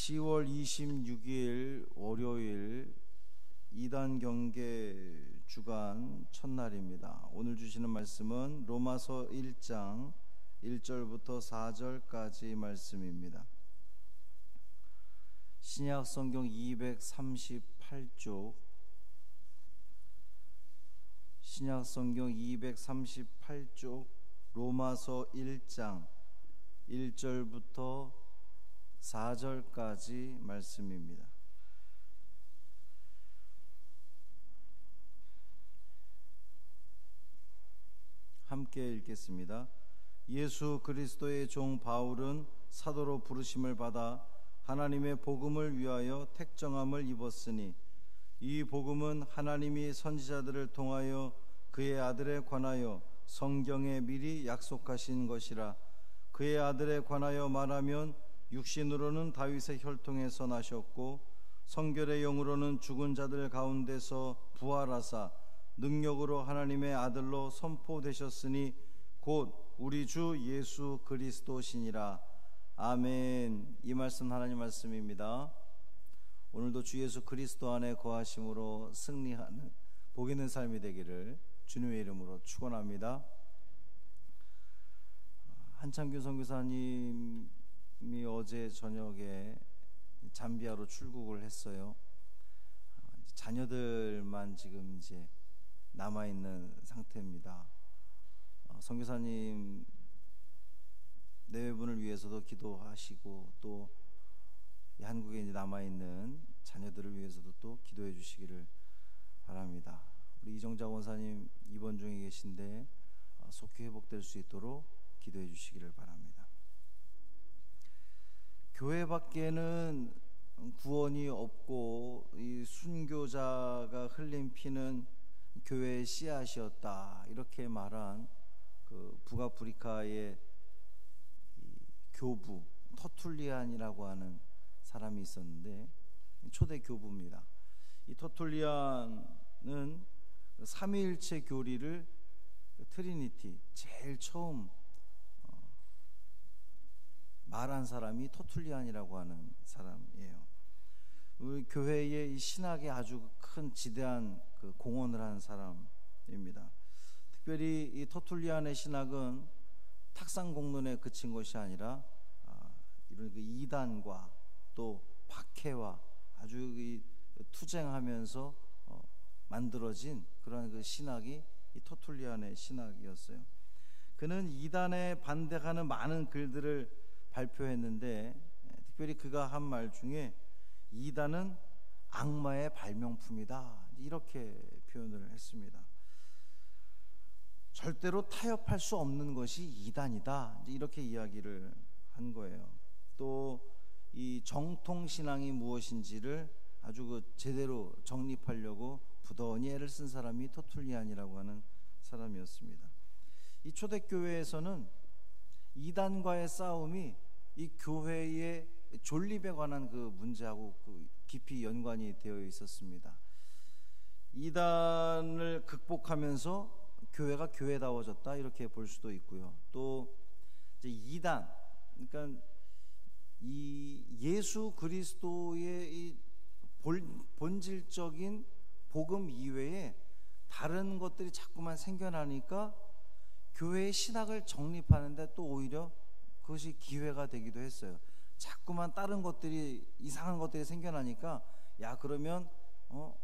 10월 26일 월요일 2단 경계 주간 첫날입니다. 오늘 주시는 말씀은 로마서 1장 1절부터 4절까지 말씀입니다. 신약 성경 238쪽, 신약 성경 238쪽 로마서 1장 1절부터 4절까지 말씀입니다. 함께 읽겠습니다. 예수 그리스도의 종 바울은 사도로 부르심을 받아 하나님의 복음을 위하여 택정함을 입었으니 이 복음은 하나님이 선지자들을 통하여 그의 아들에 관하여 성경에 미리 약속하신 것이라. 그의 아들에 관하여 말하면 육신으로는 다윗의 혈통에서 나셨고 성결의 영으로는 죽은 자들 가운데서 부활하사 능력으로 하나님의 아들로 선포되셨으니 곧 우리 주 예수 그리스도시니라. 아멘. 이 말씀 하나님 말씀입니다. 오늘도 주 예수 그리스도 안에 거하심으로 승리하는 복 있는 삶이 되기를 주님의 이름으로 축원합니다. 한창규 선교사님이 어제 저녁에 잠비아로 출국을 했어요. 자녀들만 지금 이제 남아있는 상태입니다. 선교사님 내외분을 위해서도 기도하시고 또 한국에 이제 남아있는 자녀들을 위해서도 또 기도해 주시기를 바랍니다. 우리 이정자 원사님 입원 중에 계신데 속히 회복될 수 있도록 기도해 주시기를 바랍니다. 교회 밖에는 구원이 없고 이 순교자가 흘린 피는 교회의 씨앗이었다, 이렇게 말한 그 북아프리카의 교부 터툴리안이라고 하는 사람이 있었는데, 초대 교부입니다. 이 터툴리안은 삼위일체 교리를 트리니티 제일 처음 말한 사람이 터툴리안이라고 하는 사람이에요. 우리 교회의 이 신학에 아주 큰 지대한 그 공헌을 한 사람입니다. 특별히 이 터툴리안의 신학은 탁상공론에 그친 것이 아니라 이런 그 이단과 또 박해와 아주 이 투쟁하면서 만들어진 그런 그 신학이 이 터툴리안의 신학이었어요. 그는 이단에 반대하는 많은 글들을 발표했는데, 특별히 그가 한 말 중에 이단은 악마의 발명품이다, 이렇게 표현을 했습니다. 절대로 타협할 수 없는 것이 이단이다, 이렇게 이야기를 한 거예요. 또 이 정통신앙이 무엇인지를 아주 그 제대로 정립하려고 부단히 애를 쓴 사람이 터툴리안이라고 하는 사람이었습니다. 이 초대교회에서는 이단과의 싸움이 이 교회의 존립에 관한 그 문제하고 깊이 연관이 되어 있었습니다. 이단을 극복하면서 교회가 교회다워졌다, 이렇게 볼 수도 있고요. 또 이제 이단, 그러니까 이 예수 그리스도의 이 본질적인 복음 이외에 다른 것들이 자꾸만 생겨나니까 교회의 신학을 정립하는데 또 오히려 그것이 기회가 되기도 했어요. 자꾸만 다른 것들이, 이상한 것들이 생겨나니까 그러면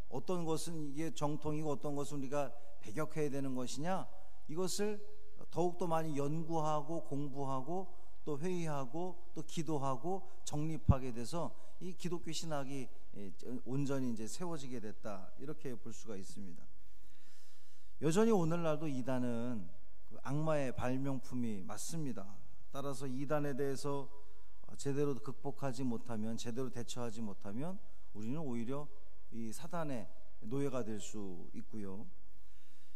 어떤 것은 이게 정통이고 어떤 것은 우리가 배격해야 되는 것이냐, 이것을 더욱더 많이 연구하고 공부하고 또 회의하고 또 기도하고 정립하게 돼서 이 기독교 신학이 온전히 이제 세워지게 됐다, 이렇게 볼 수가 있습니다. 여전히 오늘날도 이단은 악마의 발명품이 맞습니다. 따라서 이단에 대해서 제대로 극복하지 못하면, 제대로 대처하지 못하면 우리는 오히려 이 사단의 노예가 될 수 있고요.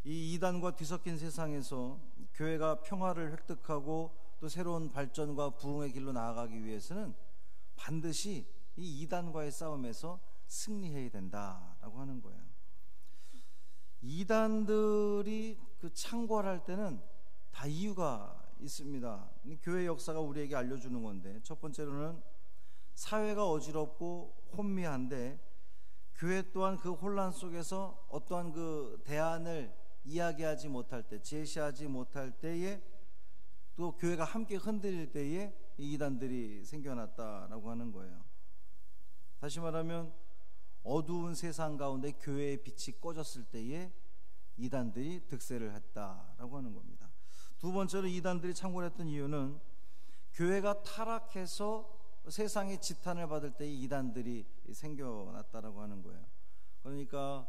이 이단과 뒤섞인 세상에서 교회가 평화를 획득하고 또 새로운 발전과 부흥의 길로 나아가기 위해서는 반드시 이 이단과의 싸움에서 승리해야 된다라고 하는 거예요. 이단들이 그 창궐할 때는 다 이유가 있습니다. 교회 역사가 우리에게 알려주는 건데, 첫 번째로는 사회가 어지럽고 혼미한데 교회 또한 그 혼란 속에서 어떠한 그 대안을 이야기하지 못할 때, 제시하지 못할 때에, 또 교회가 함께 흔들릴 때에 이 이단들이 생겨났다라고 하는 거예요. 다시 말하면 어두운 세상 가운데 교회의 빛이 꺼졌을 때에 이단들이 득세를 했다라고 하는 겁니다. 두 번째로 이단들이 창궐했던 이유는 교회가 타락해서 세상의 지탄을 받을 때 이단들이 생겨났다라고 하는 거예요. 그러니까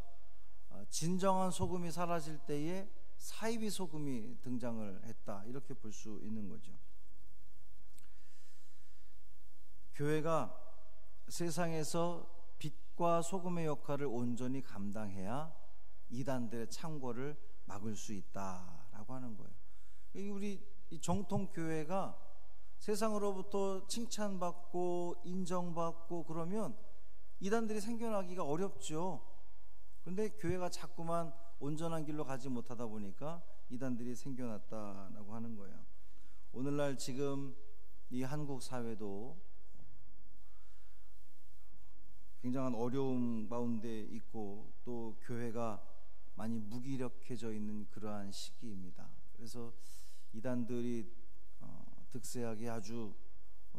진정한 소금이 사라질 때에 사이비 소금이 등장을 했다, 이렇게 볼 수 있는 거죠. 교회가 세상에서 빛과 소금의 역할을 온전히 감당해야 이단들의 창궐을 막을 수 있다라고 하는 거예요. 우리 정통 교회가 세상으로부터 칭찬받고 인정받고 그러면 이단들이 생겨나기가 어렵죠. 그런데 교회가 자꾸만 온전한 길로 가지 못하다 보니까 이단들이 생겨났다라고 하는 거예요. 오늘날 지금 이 한국 사회도 굉장한 어려움 가운데 있고 또 교회가 많이 무기력해져 있는 그러한 시기입니다. 그래서 이단들이 득세하기 아주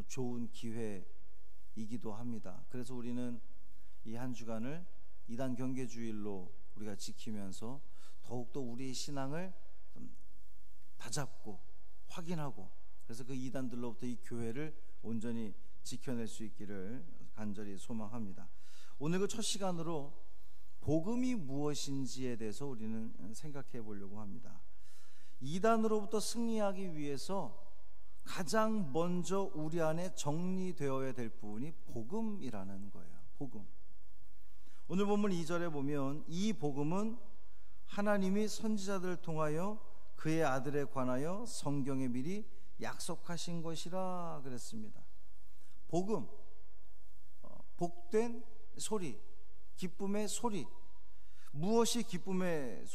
좋은 기회이기도 합니다. 그래서 우리는 이 한 주간을 이단 경계주일로 우리가 지키면서 더욱더 우리의 신앙을 다잡고 확인하고, 그래서 그 이단들로부터 이 교회를 온전히 지켜낼 수 있기를 간절히 소망합니다. 오늘 그 첫 시간으로 복음이 무엇인지에 대해서 우리는 생각해 보려고 합니다. 이단으로부터 승리하기 위해서 가장 먼저 우리 안에 정리되어야 될 부분이 복음이라는 거예요. 복음. 오늘 본문 2절에 보면 이 복음은 하나님이 선지자들을 통하여 그의 아들에 관하여 성경에 미리 약속하신 것이라 그랬습니다. 복음, 복된 소리, 기쁨의 소리. 무엇이 기쁨의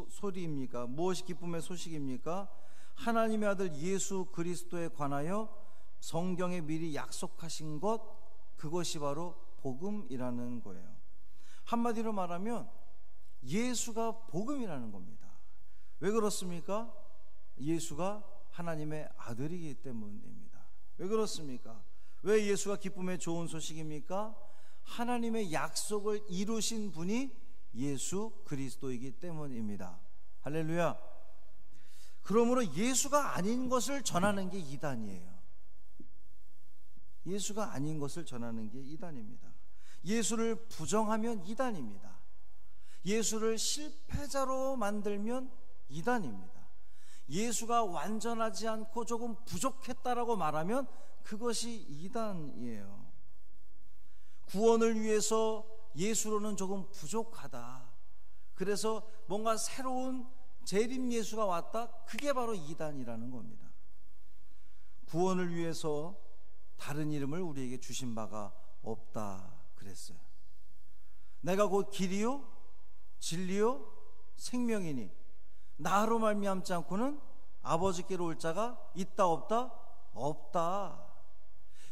소리입니까? 무엇이 기쁨의 소식입니까? 하나님의 아들 예수 그리스도에 관하여 성경에 미리 약속하신 것, 그것이 바로 복음이라는 거예요. 한마디로 말하면 예수가 복음이라는 겁니다. 왜 그렇습니까? 예수가 하나님의 아들이기 때문입니다. 왜 그렇습니까? 왜 예수가 기쁨의 좋은 소식입니까? 하나님의 약속을 이루신 분이 예수 그리스도이기 때문입니다. 할렐루야. 그러므로 예수가 아닌 것을 전하는 게 이단이에요. 예수가 아닌 것을 전하는 게 이단입니다. 예수를 부정하면 이단입니다. 예수를 실패자로 만들면 이단입니다. 예수가 완전하지 않고 조금 부족했다라고 말하면 그것이 이단이에요. 구원을 위해서 예수로는 조금 부족하다, 그래서 뭔가 새로운 재림 예수가 왔다, 그게 바로 이단이라는 겁니다. 구원을 위해서 다른 이름을 우리에게 주신 바가 없다 그랬어요. 내가 곧 길이요 진리요 생명이니 나로 말미암지 않고는 아버지께로 올 자가 있다 없다? 없다.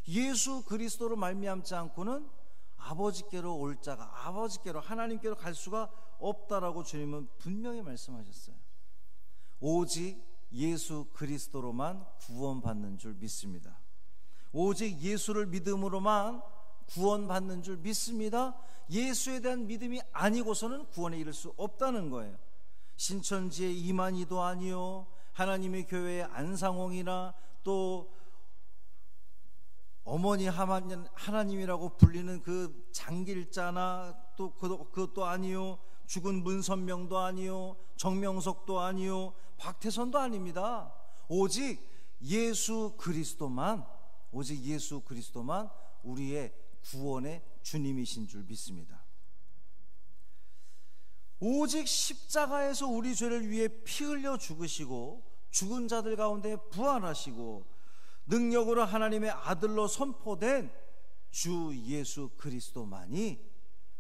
예수 그리스도로 말미암지 않고는 아버지께로 올 자가, 아버지께로, 하나님께로 갈 수가 없다라고 주님은 분명히 말씀하셨어요. 오직 예수 그리스도로만 구원받는 줄 믿습니다. 오직 예수를 믿음으로만 구원받는 줄 믿습니다. 예수에 대한 믿음이 아니고서는 구원에 이를 수 없다는 거예요. 신천지의 이만희도 아니요, 하나님의 교회의 안상홍이나 또 어머니 하나님이라고 불리는 그 장길자나 또 그것도 아니요, 죽은 문선명도 아니요, 정명석도 아니요, 박태선도 아닙니다. 오직 예수 그리스도만, 오직 예수 그리스도만 우리의 구원의 주님이신 줄 믿습니다. 오직 십자가에서 우리 죄를 위해 피 흘려 죽으시고 죽은 자들 가운데 부활하시고 능력으로 하나님의 아들로 선포된 주 예수 그리스도만이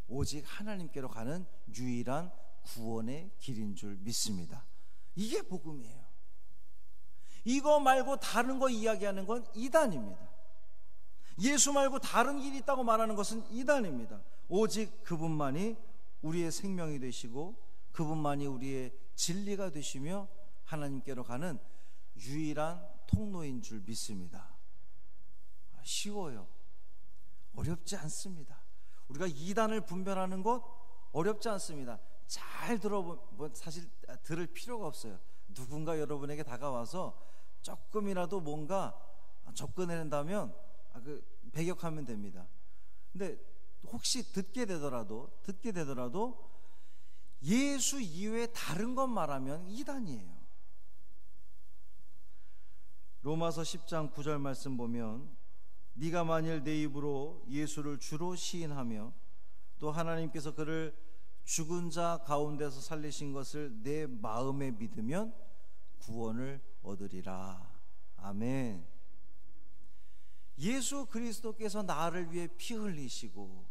오직 하나님께로 가는 유일한 구원의 길인 줄 믿습니다. 이게 복음이에요. 이거 말고 다른 거 이야기하는 건 이단입니다. 예수 말고 다른 길이 있다고 말하는 것은 이단입니다. 오직 그분만이 우리의 생명이 되시고 그분만이 우리의 진리가 되시며 하나님께로 가는 유일한 통로인 줄 믿습니다. 쉬워요. 어렵지 않습니다. 우리가 이단을 분별하는 것 어렵지 않습니다. 잘 들어보면 사실 들을 필요가 없어요. 누군가 여러분에게 다가와서 조금이라도 뭔가 접근해낸다면 배격하면 됩니다. 근데 혹시 듣게 되더라도 예수 이외에 다른 것 말하면 이단이에요. 로마서 10장 9절 말씀 보면 네가 만일 내 입으로 예수를 주로 시인하며 또 하나님께서 그를 죽은 자 가운데서 살리신 것을 내 마음에 믿으면 구원을 얻으리라. 아멘. 예수 그리스도께서 나를 위해 피 흘리시고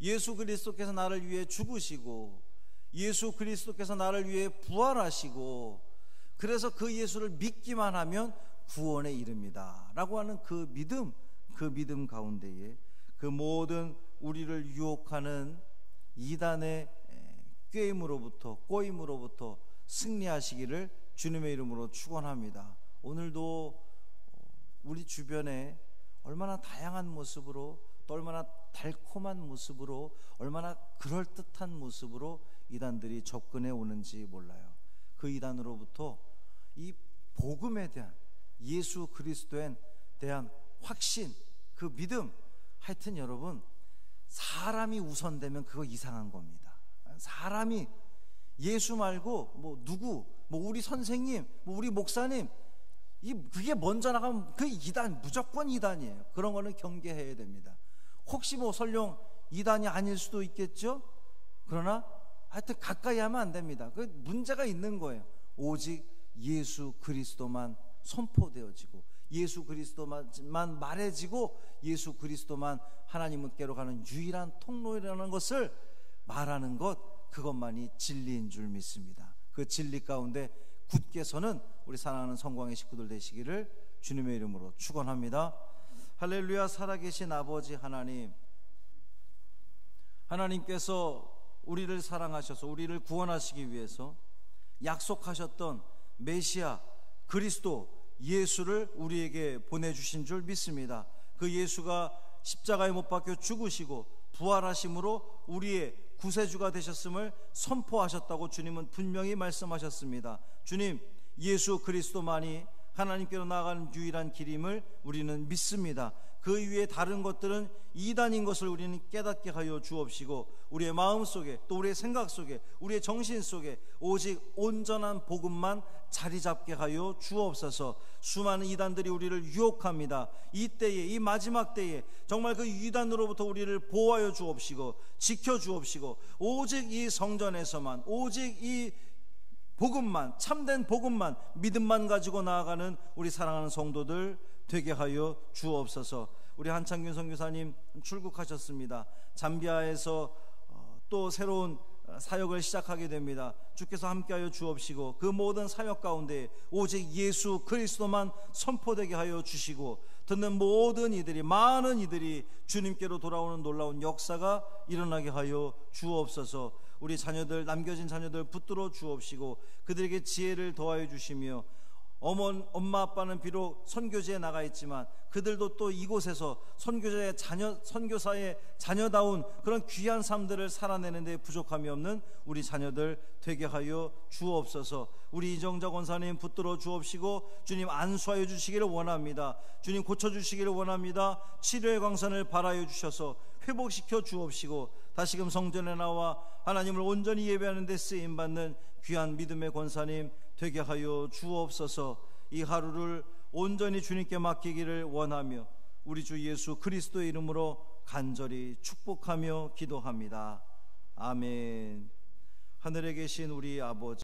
예수 그리스도께서 나를 위해 죽으시고 예수 그리스도께서 나를 위해 부활하시고 그래서 그 예수를 믿기만 하면 구원에 이릅니다 라고 하는 그 믿음 가운데에 그 모든 우리를 유혹하는 이단의 꼬임으로부터 승리하시기를 주님의 이름으로 축원합니다. 오늘도 우리 주변에 얼마나 다양한 모습으로 또 얼마나 달콤한 모습으로 얼마나 그럴듯한 모습으로 이단들이 접근해 오는지 몰라요. 그 이단으로부터 이 복음에 대한 예수 그리스도에 대한 확신, 그 믿음, 하여튼 여러분 사람이 우선되면 그거 이상한 겁니다. 사람이 예수 말고 누구, 우리 선생님, 우리 목사님 그게 먼저 나가면 그 이단, 무조건 이단이에요. 그런 거는 경계해야 됩니다. 혹시 설령 이단이 아닐 수도 있겠죠. 그러나 하여튼 가까이 하면 안 됩니다. 그 문제가 있는 거예요. 오직 예수 그리스도만 선포되어지고 예수 그리스도만 말해지고 예수 그리스도만 하나님께로 가는 유일한 통로라는 것을 말하는 것, 그것만이 진리인 줄 믿습니다. 그 진리 가운데 굳게 서는 우리 사랑하는 성광의 식구들 되시기를 주님의 이름으로 축원합니다. 할렐루야. 살아계신 아버지 하나님, 하나님께서 우리를 사랑하셔서 우리를 구원하시기 위해서 약속하셨던 메시아 그리스도 예수를 우리에게 보내주신 줄 믿습니다. 그 예수가 십자가에 못 박혀 죽으시고 부활하심으로 우리의 구세주가 되셨음을 선포하셨다고 주님은 분명히 말씀하셨습니다. 주님, 예수 그리스도만이 하나님께로 나아가는 유일한 길임을 우리는 믿습니다. 그 이외에 다른 것들은 이단인 것을 우리는 깨닫게 하여 주옵시고 우리의 마음 속에 또 우리의 생각 속에 우리의 정신 속에 오직 온전한 복음만 자리 잡게 하여 주옵소서. 수많은 이단들이 우리를 유혹합니다. 이 때에, 이 마지막 때에 정말 그 이단으로부터 우리를 보호하여 주옵시고 지켜 주옵시고 오직 이 성전에서만 오직 이 복음만, 참된 복음만, 믿음만 가지고 나아가는 우리 사랑하는 성도들 되게 하여 주옵소서. 우리 한창균 선교사님 출국하셨습니다. 잠비아에서 또 새로운 사역을 시작하게 됩니다. 주께서 함께하여 주옵시고 그 모든 사역 가운데 오직 예수 그리스도만 선포되게 하여 주시고 듣는 모든 이들이, 많은 이들이 주님께로 돌아오는 놀라운 역사가 일어나게 하여 주옵소서. 우리 자녀들, 남겨진 자녀들 붙들어 주옵시고 그들에게 지혜를 더하여 주시며 엄마 아빠는 비록 선교지에 나가 있지만 그들도 또 이곳에서 선교사의 자녀다운 그런 귀한 삶들을 살아내는 데 부족함이 없는 우리 자녀들 되게 하여 주옵소서. 우리 이정자 권사님 붙들어 주옵시고 주님 안수하여 주시기를 원합니다. 주님 고쳐주시기를 원합니다. 치료의 광선을 발하여 주셔서 회복시켜 주옵시고 다시금 성전에 나와 하나님을 온전히 예배하는 데 쓰임받는 귀한 믿음의 권사님 되게 하여 주옵소서. 이 하루를 온전히 주님께 맡기기를 원하며 우리 주 예수 그리스도의 이름으로 간절히 축복하며 기도합니다. 아멘. 하늘에 계신 우리 아버지,